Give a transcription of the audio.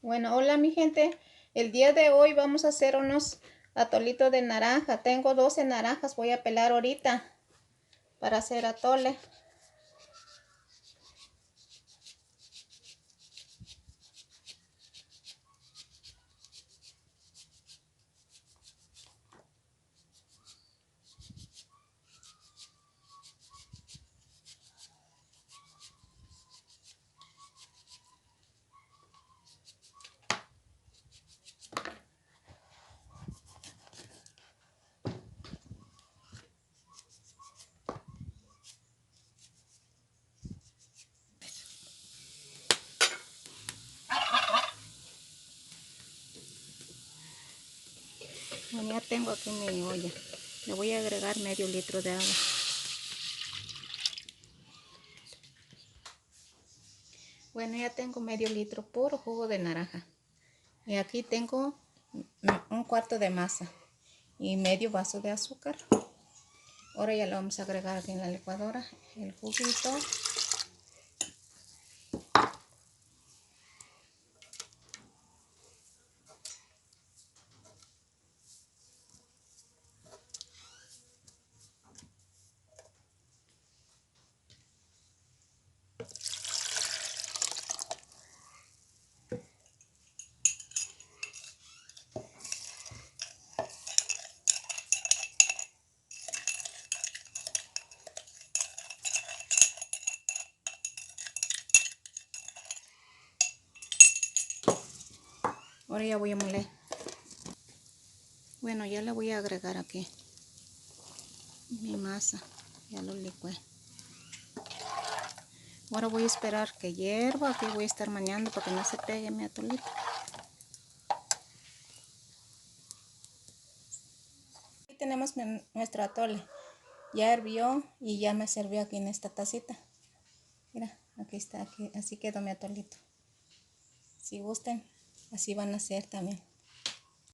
Bueno, hola mi gente. El día de hoy vamos a hacer unos atolitos de naranja. Tengo 12 naranjas, voy a pelar ahorita para hacer atole. Bueno, ya tengo aquí mi olla. Le voy a agregar medio litro de agua. Bueno, ya tengo medio litro puro jugo de naranja. Y aquí tengo un cuarto de masa y medio vaso de azúcar. Ahora ya lo vamos a agregar aquí en la licuadora, el juguito. Ahora ya voy a moler. Bueno, ya le voy a agregar aquí mi masa. Ya lo licué. Ahora voy a esperar que hierva. Aquí voy a estar mañando para que no se pegue mi atolito. Aquí tenemos nuestro atole. Ya hirvió y ya me sirvió aquí en esta tacita. Mira, aquí está, aquí, así quedó mi atolito. Si gustan, así van a hacer también.